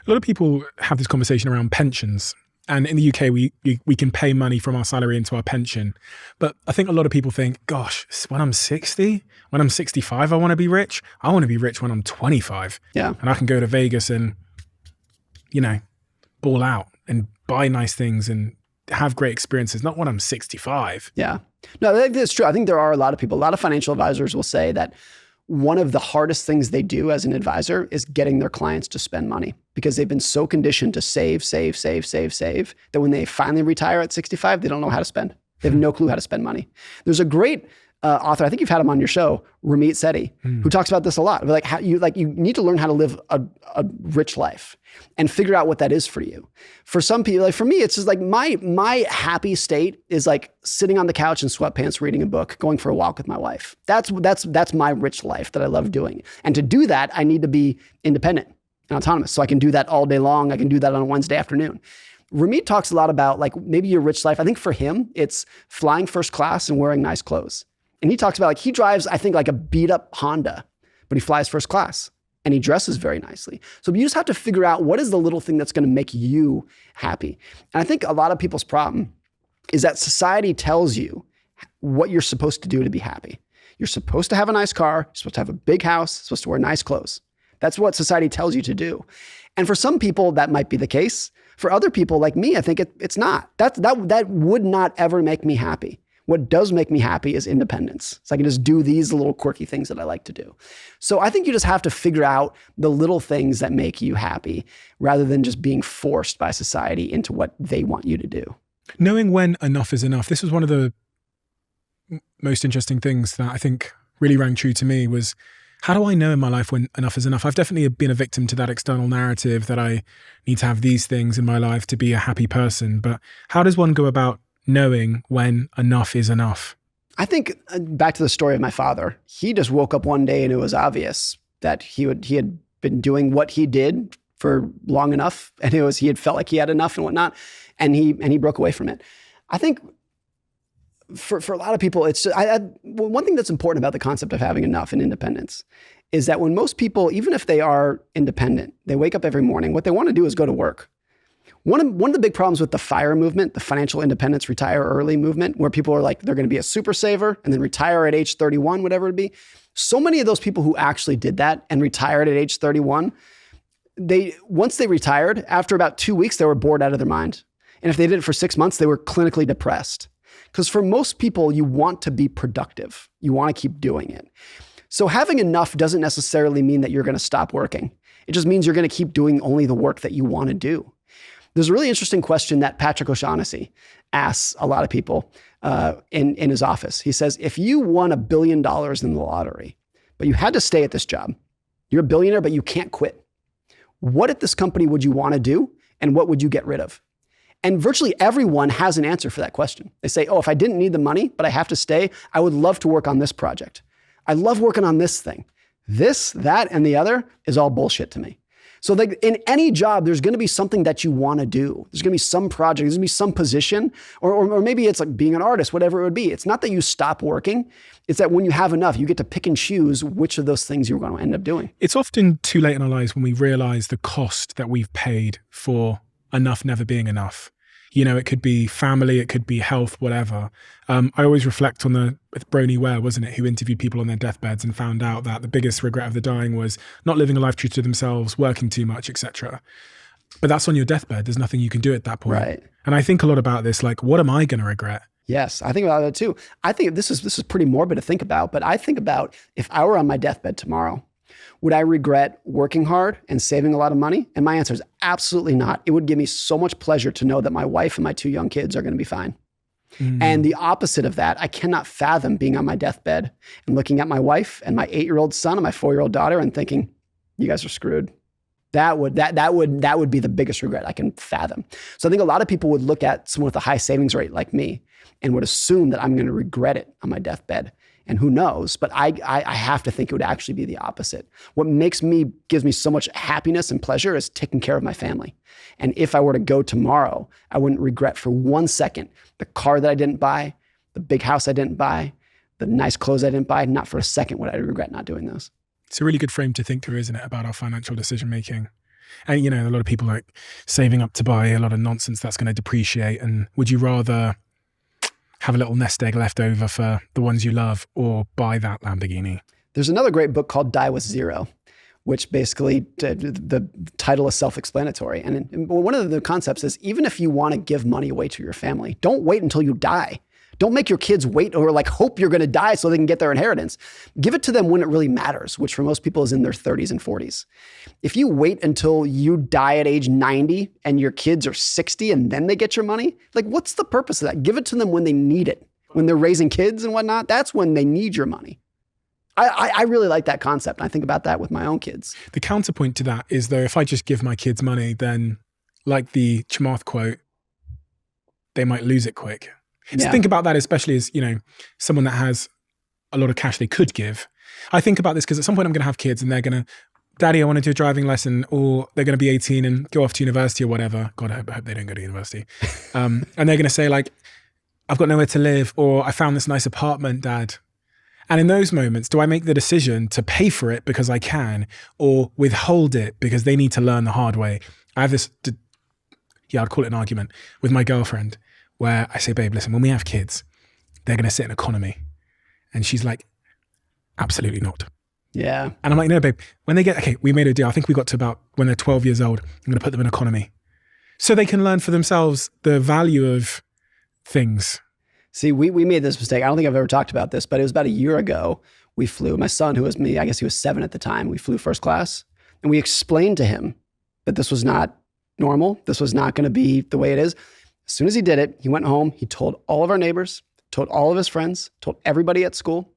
A lot of people have this conversation around pensions. And in the UK, we can pay money from our salary into our pension. But I think a lot of people think, gosh, when I'm 60, when I'm 65, I want to be rich. I want to be rich when I'm 25. Yeah. And I can go to Vegas and, ball out and buy nice things and have great experiences, not when I'm 65. Yeah. No, I think that's true. I think there are a lot of people, a lot of financial advisors will say that one of the hardest things they do as an advisor is getting their clients to spend money because they've been so conditioned to save, that when they finally retire at 65, they don't know how to spend. They have no clue how to spend money. There's a great author, I think you've had him on your show, Ramit Sethi, who talks about this a lot. Like how you need to learn how to live a rich life and figure out what that is for you. For some people, like for me, it's just like my happy state is like sitting on the couch in sweatpants, reading a book, going for a walk with my wife. That's my rich life that I love doing. And to do that, I need to be independent and autonomous. So I can do that all day long. I can do that on a Wednesday afternoon. Ramit talks a lot about like maybe your rich life. I think for him, it's flying first class and wearing nice clothes. And he talks about like he drives, I think like a beat up Honda, but he flies first class and he dresses very nicely. So you just have to figure out what is the little thing that's going to make you happy. And I think a lot of people's problem is that society tells you what you're supposed to do to be happy. You're supposed to have a nice car. You're supposed to have a big house. You're supposed to wear nice clothes. That's what society tells you to do. And for some people, that might be the case. For other people like me, I think it's not. That would not ever make me happy. What does make me happy is independence. So I can just do these little quirky things that I like to do. So I think you just have to figure out the little things that make you happy rather than just being forced by society into what they want you to do. Knowing when enough is enough. This was one of the most interesting things that I think really rang true to me was, how do I know in my life when enough is enough? I've definitely been a victim to that external narrative that I need to have these things in my life to be a happy person. But how does one go about knowing when enough is enough? I think back to the story of my father, he just woke up one day and it was obvious that he had been doing what he did for long enough, and he had felt like he had enough and whatnot, and he broke away from it. I think for a lot of people, it's just, one thing that's important about the concept of having enough and independence is that when most people, even if they are independent, they wake up every morning, what they want to do is go to work. One of the big problems with the FIRE movement, the financial independence, retire early movement, where people are like, they're going to be a super saver and then retire at age 31, whatever it be. So many of those people who actually did that and retired at age 31, once they retired, after about 2 weeks, they were bored out of their mind. And if they did it for 6 months, they were clinically depressed. Because for most people, you want to be productive. You want to keep doing it. So having enough doesn't necessarily mean that you're going to stop working. It just means you're going to keep doing only the work that you want to do. There's a really interesting question that Patrick O'Shaughnessy asks a lot of people in his office. He says, if you won $1 billion in the lottery, but you had to stay at this job, you're a billionaire, but you can't quit. What at this company would you want to do? And what would you get rid of? And virtually everyone has an answer for that question. They say, oh, if I didn't need the money, but I have to stay, I would love to work on this project. I love working on this thing. This, that, and the other is all bullshit to me. So like in any job, there's going to be something that you want to do. There's going to be some project, there's going to be some position, or maybe it's like being an artist, whatever it would be. It's not that you stop working. It's that when you have enough, you get to pick and choose which of those things you're going to end up doing. It's often too late in our lives when we realize the cost that we've paid for enough never being enough. It could be family, it could be health, whatever. I always reflect on with Bronnie Ware, wasn't it, who interviewed people on their deathbeds and found out that the biggest regret of the dying was not living a life true to themselves, working too much, etc. But that's on your deathbed. There's nothing you can do at that point. Right. And I think a lot about this, like, what am I going to regret? Yes, I think about that too. I think this is pretty morbid to think about, but I think about if I were on my deathbed tomorrow, would I regret working hard and saving a lot of money? And my answer is absolutely not. It would give me so much pleasure to know that my wife and my 2 young kids are going to be fine. And the opposite of that, I cannot fathom being on my deathbed and looking at my wife and my 8-year-old son and my 4-year-old daughter and thinking, you guys are screwed. That would be the biggest regret I can fathom. So I think a lot of people would look at someone with a high savings rate like me and would assume that I'm going to regret it on my deathbed. And who knows? But I have to think it would actually be the opposite. What gives me so much happiness and pleasure is taking care of my family. And if I were to go tomorrow, I wouldn't regret for 1 second the car that I didn't buy, the big house I didn't buy, the nice clothes I didn't buy. Not for a second would I regret not doing those. It's a really good frame to think through, isn't it, about our financial decision making? And, a lot of people like saving up to buy a lot of nonsense that's going to depreciate. And would you rather have a little nest egg left over for the ones you love or buy that Lamborghini? There's another great book called Die with Zero, which basically the title is self-explanatory. And one of the concepts is, even if you want to give money away to your family, don't wait until you die. Don't make your kids wait or like hope you're going to die so they can get their inheritance. Give it to them when it really matters, which for most people is in their 30s and 40s. If you wait until you die at age 90 and your kids are 60 and then they get your money, like what's the purpose of that? Give it to them when they need it. When they're raising kids and whatnot, that's when they need your money. I really like that concept. I think about that with my own kids. The counterpoint to that is, though, if I just give my kids money, then like the Chamath quote, they might lose it quick. So think about that, especially as, someone that has a lot of cash they could give. I think about this because at some point I'm going to have kids and they're going to, Daddy, I want to do a driving lesson, or they're going to be 18 and go off to university or whatever. God, I hope they don't go to university. And they're going to say like, I've got nowhere to live, or I found this nice apartment, Dad. And in those moments, do I make the decision to pay for it because I can, or withhold it because they need to learn the hard way? I have this, I'd call it an argument with my girlfriend, where I say, babe, listen, when we have kids, they're going to sit in economy. And she's like, absolutely not. Yeah. And I'm like, no, babe, when they we made a deal. I think we got to about when they're 12 years old, I'm going to put them in economy so they can learn for themselves the value of things. See, we made this mistake. I don't think I've ever talked about this, but it was about a year ago. We flew, my son, who was me, I guess he was 7 at the time. We flew first class and we explained to him that this was not normal. This was not going to be the way it is. As soon as he did it, he went home, he told all of our neighbors, told all of his friends, told everybody at school.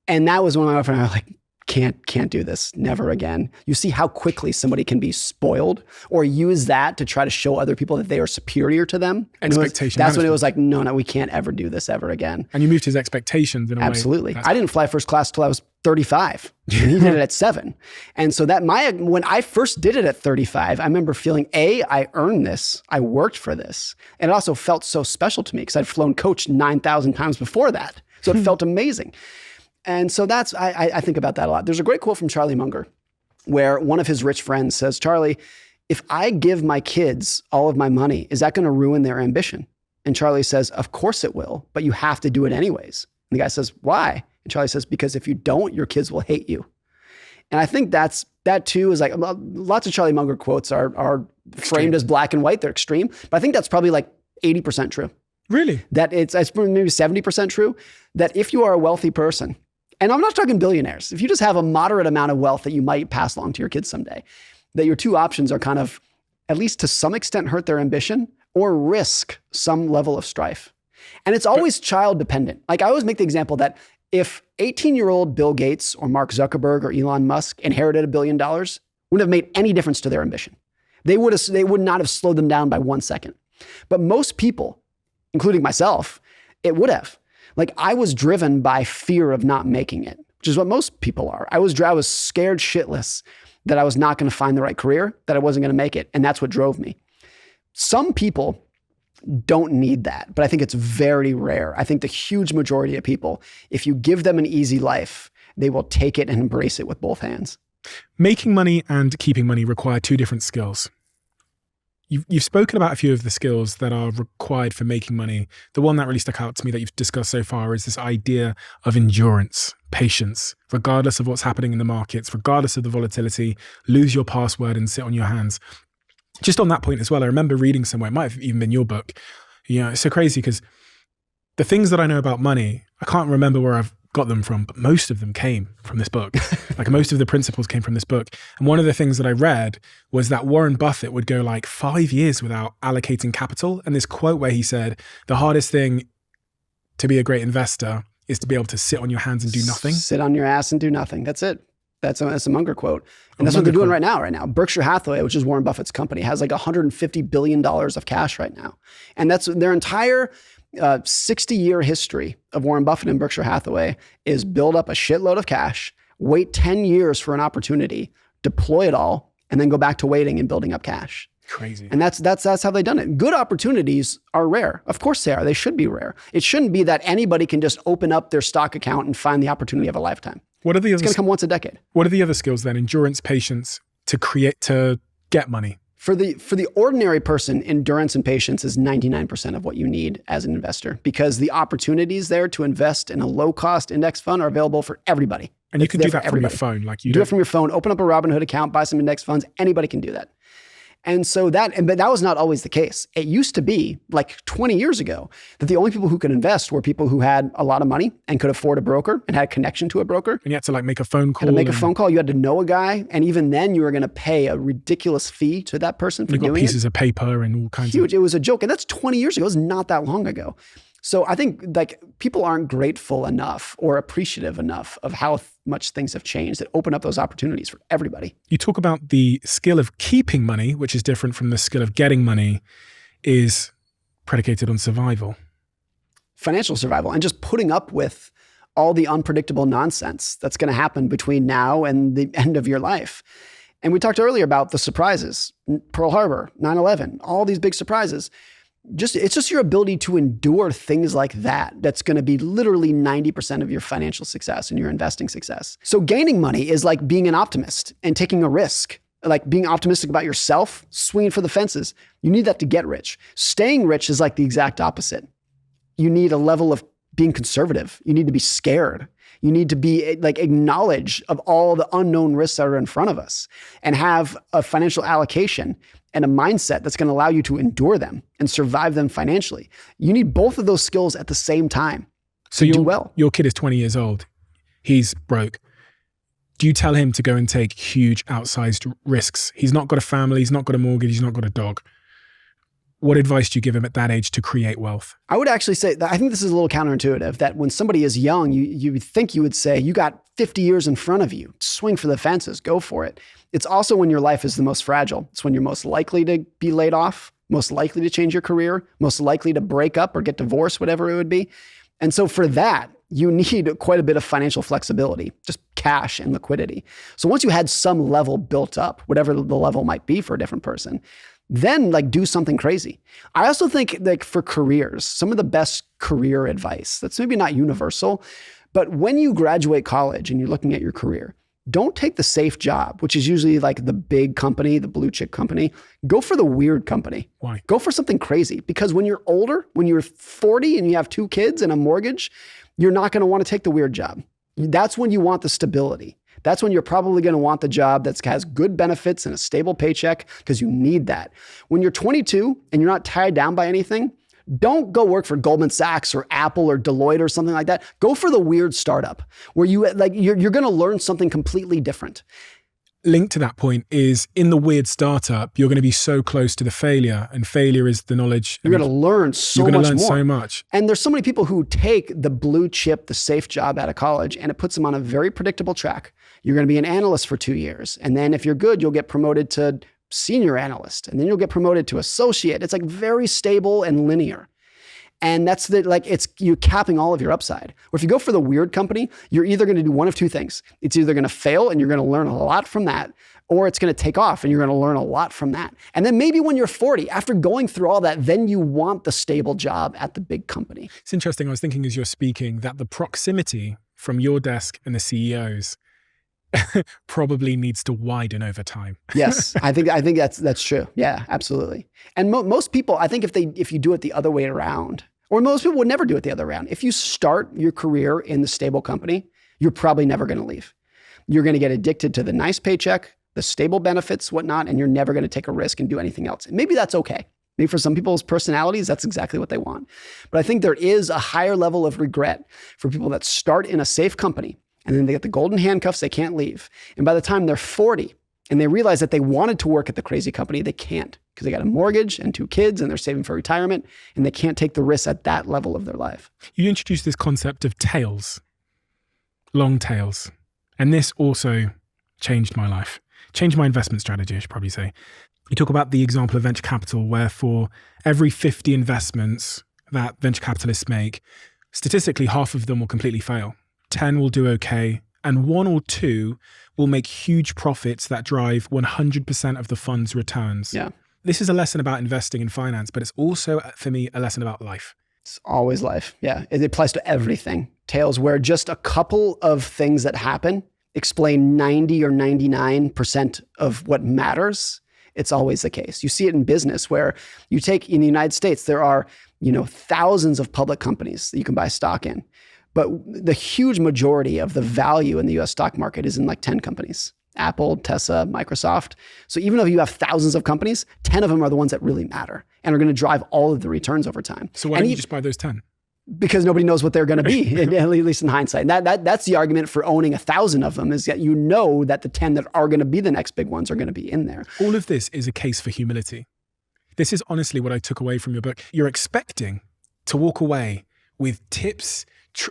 And that was when my friend and I were like, can't do this, never again. You see how quickly somebody can be spoiled or use that to try to show other people that they are superior to them. Expectation. That's when it was like, no, we can't ever do this ever again. And you moved his expectations in a way. Absolutely. I didn't fly first class till I was 35. He did it at 7. And so when I first did it at 35, I remember feeling, I earned this. I worked for this. And it also felt so special to me because I'd flown coach 9,000 times before that. So it felt amazing. And so I think about that a lot. There's a great quote from Charlie Munger where one of his rich friends says, Charlie, if I give my kids all of my money, is that going to ruin their ambition? And Charlie says, of course it will, but you have to do it anyways. And the guy says, why? And Charlie says, because if you don't, your kids will hate you. And I think that too is like, lots of Charlie Munger quotes are framed as black and white. They're extreme. But I think that's probably like 80% true. Really? That it's maybe 70% true. That if you are a wealthy person, and I'm not talking billionaires, if you just have a moderate amount of wealth that you might pass along to your kids someday, that your two options are kind of, at least to some extent, hurt their ambition or risk some level of strife. And it's always child dependent. Like I always make the example that if 18-year-old Bill Gates or Mark Zuckerberg or Elon Musk inherited $1 billion, wouldn't have made any difference to their ambition. They would not have slowed them down by 1 second. But most people, including myself, it would have. Like I was driven by fear of not making it, which is what most people are. I was scared shitless that I was not going to find the right career, that I wasn't going to make it. And that's what drove me. Some people don't need that, but I think it's very rare. I think the huge majority of people, if you give them an easy life, they will take it and embrace it with both hands. Making money and keeping money require two different skills. You've spoken about a few of the skills that are required for making money. The one that really stuck out to me that you've discussed so far is this idea of endurance, patience, regardless of what's happening in the markets, regardless of the volatility, lose your password and sit on your hands. Just on that point as well, I remember reading somewhere, it might have even been your book. It's so crazy because the things that I know about money, I can't remember where I've got them from, but most of them came from this book. Like most of the principles came from this book. And one of the things that I read was that Warren Buffett would go like 5 years without allocating capital. And this quote where he said, the hardest thing to be a great investor is to be able to sit on your hands and do nothing. Sit on your ass and do nothing. That's it. That's a Munger quote. And that's what they're doing right now. Berkshire Hathaway, which is Warren Buffett's company, has like $150 billion of cash right now. And that's their entire 60-year history of Warren Buffett and Berkshire Hathaway is build up a shitload of cash, wait 10 years for an opportunity, deploy it all, and then go back to waiting and building up cash. Crazy. And that's how they've done it. Good opportunities are rare. Of course they are. They should be rare. It shouldn't be that anybody can just open up their stock account and find the opportunity of a lifetime. What are the It's going to come once a decade. What are the other skills then? Endurance, patience, to get money. For the ordinary person, endurance and patience is 99% of what you need as an investor, because the opportunities there to invest in a low-cost index fund are available for everybody. And you can do that from your phone. Like you do it from your phone, open up a Robinhood account, buy some index funds. Anybody can do that. And so but that was not always the case. It used to be like 20 years ago that the only people who could invest were people who had a lot of money and could afford a broker and had a connection to a broker. And you had to like make a phone call. A phone call. You had to know a guy. And even then you were going to pay a ridiculous fee to that person for doing it. You got pieces of paper and all kinds of. Huge. It was a joke. And that's 20 years ago. It was not that long ago. So I think like people aren't grateful enough or appreciative enough of how much things have changed that open up those opportunities for everybody. You talk about the skill of keeping money, which is different from the skill of getting money, is predicated on survival. Financial survival, and just putting up with all the unpredictable nonsense that's going to happen between now and the end of your life. And we talked earlier about the surprises, Pearl Harbor, 9/11, all these big surprises. It's just your ability to endure things like that that's going to be literally 90% of your financial success and your investing success. So gaining money is like being an optimist and taking a risk, like being optimistic about yourself, swinging for the fences. You need that to get rich. Staying rich is like the exact opposite. You need a level of being conservative. You need to be scared. You need to be like acknowledge of all the unknown risks that are in front of us and have a financial allocation and a mindset that's going to allow you to endure them and survive them financially. You need both of those skills at the same time to do well. Your kid is 20 years old. He's broke. Do you tell him to go and take huge outsized risks? He's not got a family. He's not got a mortgage. He's not got a dog. What advice do you give him at that age to create wealth? I would actually say that I think this is a little counterintuitive, that when somebody is young, you would think you would say, you got 50 years in front of you, swing for the fences, go for it. It's also when your life is the most fragile. It's when you're most likely to be laid off, most likely to change your career, most likely to break up or get divorced, whatever it would be. And so for that, you need quite a bit of financial flexibility, just cash and liquidity. So once you had some level built up, whatever the level might be for a different person, then like do something crazy. I also think like for careers, some of the best career advice, that's maybe not universal, but when you graduate college and you're looking at your career, don't take the safe job, which is usually like the big company, the blue chip company. Go for the weird company. Why? Go for something crazy, because when you're older, when you're 40 and you have 2 kids and a mortgage, you're not going to want to take the weird job. That's when you want the stability. That's when you're probably going to want the job that has good benefits and a stable paycheck, because you need that. When you're 22 and you're not tied down by anything, don't go work for Goldman Sachs or Apple or Deloitte or something like that. Go for the weird startup where you're going to learn something completely different. Linked to that point is, in the weird startup, you're going to be so close to the failure, and failure is the knowledge. You're going to learn so much more. You're going to learn so much. And there's so many people who take the blue chip, the safe job out of college, and it puts them on a very predictable track. You're going to be an analyst for 2 years. And then if you're good, you'll get promoted to senior analyst, and then you'll get promoted to associate. It's like very stable and linear. And that's you're capping all of your upside. Or if you go for the weird company, you're either going to do one of two things. It's either going to fail and you're going to learn a lot from that, or it's going to take off and you're going to learn a lot from that. And then maybe when you're 40, after going through all that, then you want the stable job at the big company. It's interesting. I was thinking as you're speaking that the proximity from your desk and the CEO's probably needs to widen over time. Yes, I think that's true. Yeah, absolutely. And most people, I think if you do it the other way around, or most people would never do it the other way around. If you start your career in the stable company, you're probably never going to leave. You're going to get addicted to the nice paycheck, the stable benefits, whatnot, and you're never going to take a risk and do anything else. And maybe that's okay. Maybe for some people's personalities, that's exactly what they want. But I think there is a higher level of regret for people that start in a safe company and then they get the golden handcuffs, they can't leave. And by the time they're 40 and they realize that they wanted to work at the crazy company, they can't, because they got a mortgage and 2 kids and they're saving for retirement and they can't take the risks at that level of their life. You introduced this concept of tails, long tails. And this also changed my life, changed my investment strategy, I should probably say. You talk about the example of venture capital, where for every 50 investments that venture capitalists make, statistically, half of them will completely fail. 10 will do okay, and 1 or 2 will make huge profits that drive 100% of the fund's returns. Yeah. This is a lesson about investing in finance, but it's also, for me, a lesson about life. It's always life. Yeah. It applies to everything. Tails, where just a couple of things that happen explain 90 or 99% of what matters. it's always the case. You see it in business where you take in the United States, there are, thousands of public companies that you can buy stock in. But the huge majority of the value in the US stock market is in like 10 companies. Apple, Tesla, Microsoft. So even though you have thousands of companies, 10 of them are the ones that really matter and are going to drive all of the returns over time. So why don't you just buy those 10? Because nobody knows what they're going to be, at least in hindsight. That's the argument for owning 1,000 of them, is that you know that the 10 that are going to be the next big ones are going to be in there. All of this is a case for humility. This is honestly what I took away from your book. You're expecting to walk away with tips,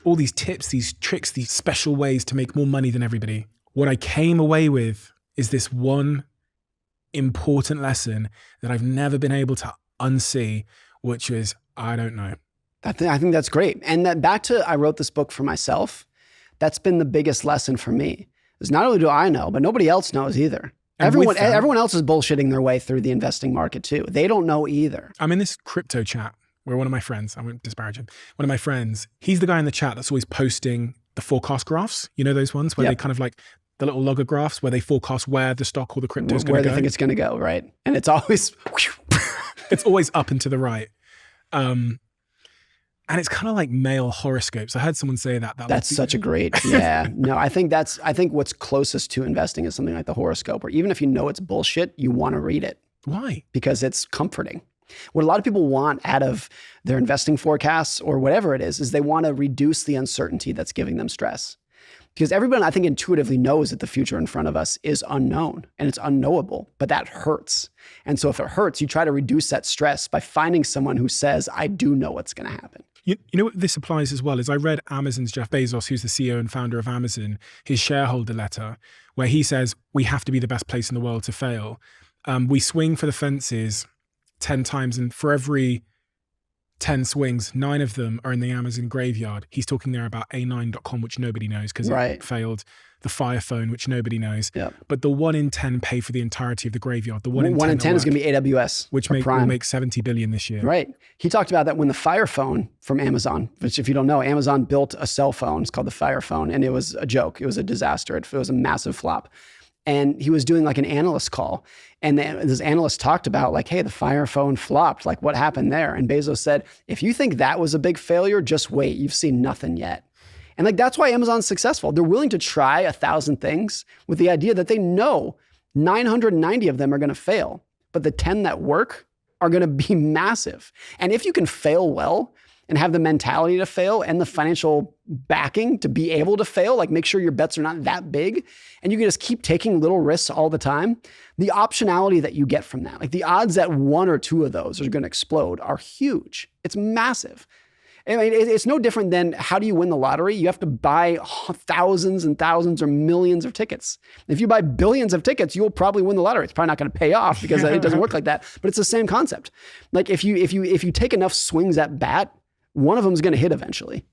all these tips, these tricks, these special ways to make more money than everybody. What I came away with is this one important lesson that I've never been able to unsee, which is, I don't know. I think that's great. And that back to, I wrote this book for myself. That's been the biggest lesson for me. Is not only do I know, but nobody else knows either. Everyone else is bullshitting their way through the investing market too. They don't know either. I'm in this crypto chat where one of my friends, I won't disparage him, one of my friends, he's the guy in the chat that's always posting the forecast graphs. You know those ones where they kind of like the little logger graphs where they forecast where the stock or the crypto is going to go. Where they think it's going to go, right? And it's always... it's always up and to the right. And it's kind of like male horoscopes. I heard someone say that. That's such a great, yeah. No, I think what's closest to investing is something like the horoscope, where even if you know it's bullshit, you want to read it. Why? Because it's comforting. What a lot of people want out of their investing forecasts or whatever it is they want to reduce the uncertainty that's giving them stress. Because everyone, I think, intuitively knows that the future in front of us is unknown and it's unknowable, but that hurts. And so if it hurts, you try to reduce that stress by finding someone who says, I do know what's going to happen. You know what this applies as well is I read Amazon's Jeff Bezos, who's the CEO and founder of Amazon, his shareholder letter, where he says, we have to be the best place in the world to fail. We swing for the fences 10 times, and for every 10 swings, 9 of them are in the Amazon graveyard. He's talking there about A9.com, which nobody knows because it failed. The Fire Phone, which nobody knows. Yep. But the 1 in 10 pay for the entirety of the graveyard. The 1 in 10 is going to be AWS, which will make 70 billion this year. Right. He talked about that when the Fire Phone from Amazon, which if you don't know, Amazon built a cell phone. It's called the Fire Phone, and it was a joke. It was a disaster. It was a massive flop. And he was doing like an analyst call. And this analyst talked about like, hey, the Fire Phone flopped. Like, what happened there? And Bezos said, if you think that was a big failure, just wait. You've seen nothing yet. And like, that's why Amazon's successful. They're willing to try 1,000 things with the idea that they know 990 of them are going to fail, but the 10 that work are going to be massive. And if you can fail well and have the mentality to fail and the financial backing to be able to fail, like make sure your bets are not that big, and you can just keep taking little risks all the time, the optionality that you get from that, like the odds that 1 or 2 of those are going to explode are huge. It's massive. I mean, it's no different than how do you win the lottery? You have to buy thousands and thousands or millions of tickets. If you buy billions of tickets, you'll probably win the lottery. It's probably not going to pay off because it doesn't work like that. But it's the same concept. Like if you take enough swings at bat, one of them is going to hit eventually.